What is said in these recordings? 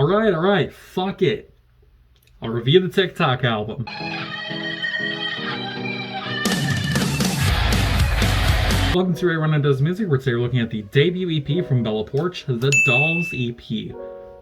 Alright, fuck it. I'll review the TikTok album. Welcome to Everyone Does Music, where today we're looking at the debut EP from Bella Poarch, the Dolls EP.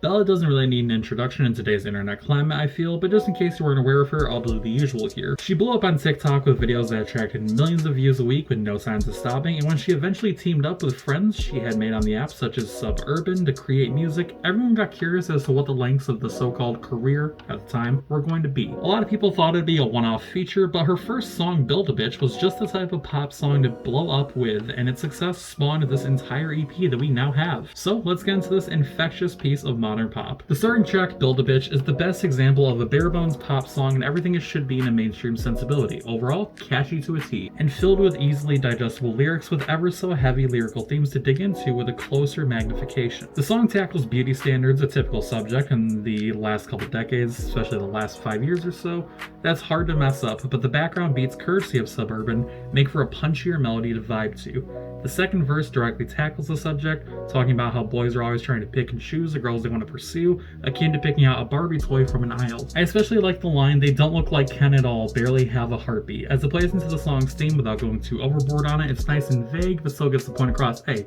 Bella doesn't really need an introduction in today's internet climate, I feel, but just in case you weren't aware of her, I'll do the usual here. She blew up on TikTok with videos that attracted millions of views a week with no signs of stopping, and when she eventually teamed up with friends she had made on the app, such as Suburban, to create music, everyone got curious as to what the lengths of the so-called career, at the time, were going to be. A lot of people thought it'd be a one-off feature, but her first song, Build-A-Bitch, was just the type of pop song to blow up with, and its success spawned this entire EP that we now have. So let's get into this infectious piece of modern pop. The starting track, Build-A-Bitch, is the best example of a bare-bones pop song and everything it should be in a mainstream sensibility. Overall, catchy to a T, and filled with easily digestible lyrics with ever so heavy lyrical themes to dig into with a closer magnification. The song tackles beauty standards, a typical subject in the last couple decades, especially the last 5 years or so, that's hard to mess up, but the background beats, courtesy of Suburban, make for a punchier melody to vibe to. The second verse directly tackles the subject, talking about how boys are always trying to pick and choose the girls they want to pursue, akin to picking out a Barbie toy from an aisle. I especially like the line, "They don't look like Ken at all, barely have a heartbeat," as it plays into the song's theme without going too overboard on it. It's nice and vague, but still gets the point across. Hey,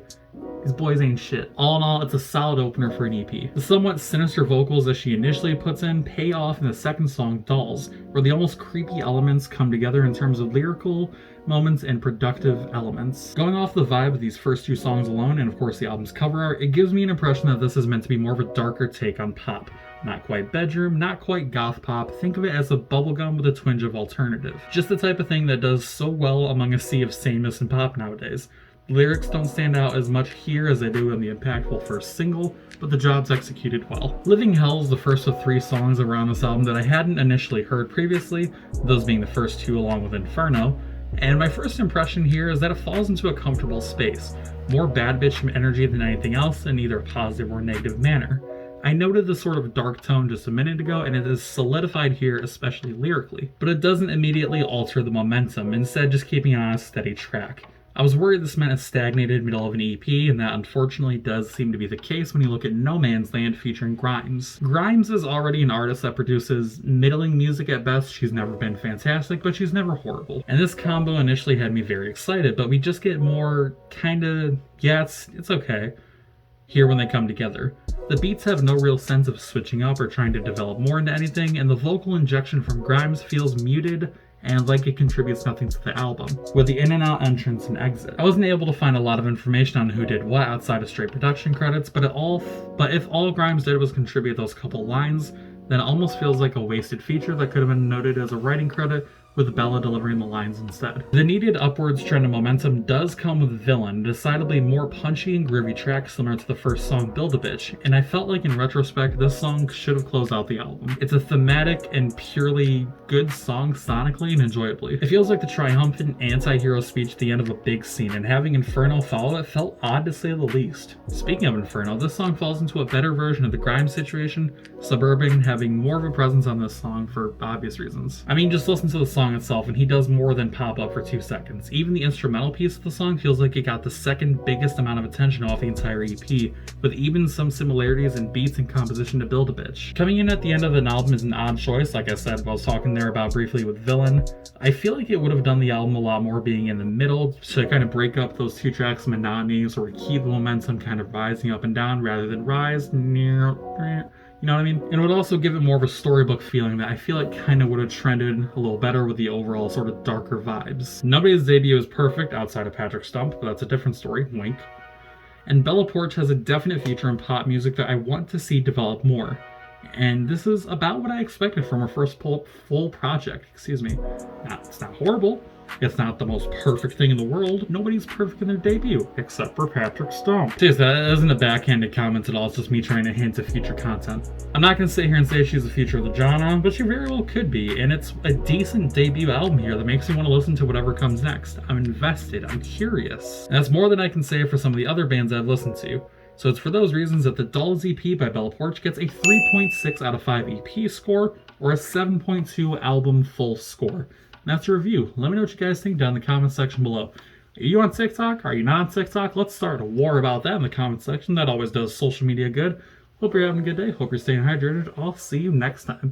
these boys ain't shit. All in all, it's a solid opener for an EP. The somewhat sinister vocals that she initially puts in pay off in the second song, Dolls, where the almost creepy elements come together in terms of lyrical moments and productive elements. Going off the vibe of these first two songs alone, and of course the album's cover art, it gives me an impression that this is meant to be more of a darker take on pop. Not quite bedroom, not quite goth pop, think of it as a bubblegum with a twinge of alternative. Just the type of thing that does so well among a sea of sameness in pop nowadays. Lyrics don't stand out as much here as they do in the impactful first single, but the job's executed well. Living Hell is the first of 3 songs around this album that I hadn't initially heard previously, those being the first 2 along with Inferno, and my first impression here is that it falls into a comfortable space, more bad bitch energy than anything else in either a positive or negative manner. I noted the sort of dark tone just a minute ago, and it is solidified here, especially lyrically, but it doesn't immediately alter the momentum, instead just keeping it on a steady track. I was worried this meant a stagnated middle of an EP, and that unfortunately does seem to be the case when you look at No Man's Land featuring Grimes. Grimes is already an artist that produces middling music at best. She's never been fantastic, but she's never horrible. And this combo initially had me very excited, but we just get more kinda, yeah, it's okay here when they come together. The beats have no real sense of switching up or trying to develop more into anything, and the vocal injection from Grimes feels muted and like it contributes nothing to the album, with the in and out entrance and exit. I wasn't able to find a lot of information on who did what outside of straight production credits, but if all Grimes did was contribute those couple lines, then it almost feels like a wasted feature that could have been noted as a writing credit, with Bella delivering the lines instead. The needed upwards trend of momentum does come with Villain, decidedly more punchy and groovy track similar to the first song, Build-A-Bitch, and I felt like in retrospect this song should have closed out the album. It's a thematic and purely good song sonically and enjoyably. It feels like the triumphant anti-hero speech at the end of a big scene, and having Inferno follow it felt odd to say the least. Speaking of Inferno, this song falls into a better version of the Grimes situation, Suburban having more of a presence on this song for obvious reasons. I mean, just listen to the song itself and he does more than pop up for 2 seconds. Even the instrumental piece of the song feels like it got the second biggest amount of attention off the entire EP, with even some similarities in beats and composition to Build-A-Bitch. Coming in at the end of an album is an odd choice, like I said, I was talking there about briefly with Villain. I feel like it would have done the album a lot more being in the middle to kind of break up those 2 tracks' monotony, sort of keep the momentum kind of rising up and down rather than rise. You know what I mean? And it would also give it more of a storybook feeling that I feel like kind of would have trended a little better with the overall sort of darker vibes. Nobody's debut is perfect outside of Patrick Stump, but that's a different story, wink. And Bella Poarch has a definite future in pop music that I want to see develop more. And this is about what I expected from her first full project, excuse me. Now, it's not horrible. It's not the most perfect thing in the world. Nobody's perfect in their debut, except for Patrick Stump. Seriously, that isn't a backhanded comment at all, it's just me trying to hint at future content. I'm not gonna sit here and say she's the future of the genre, but she very well could be, and it's a decent debut album here that makes me want to listen to whatever comes next. I'm invested, I'm curious. And that's more than I can say for some of the other bands I've listened to. So it's for those reasons that the Dolls EP by Bella Poarch gets a 3.6 out of 5 EP score, or a 7.2 album full score. And that's a review. Let me know what you guys think down in the comment section below. Are you on TikTok? Are you not on TikTok? Let's start a war about that in the comment section. That always does social media good. Hope you're having a good day. Hope you're staying hydrated. I'll see you next time.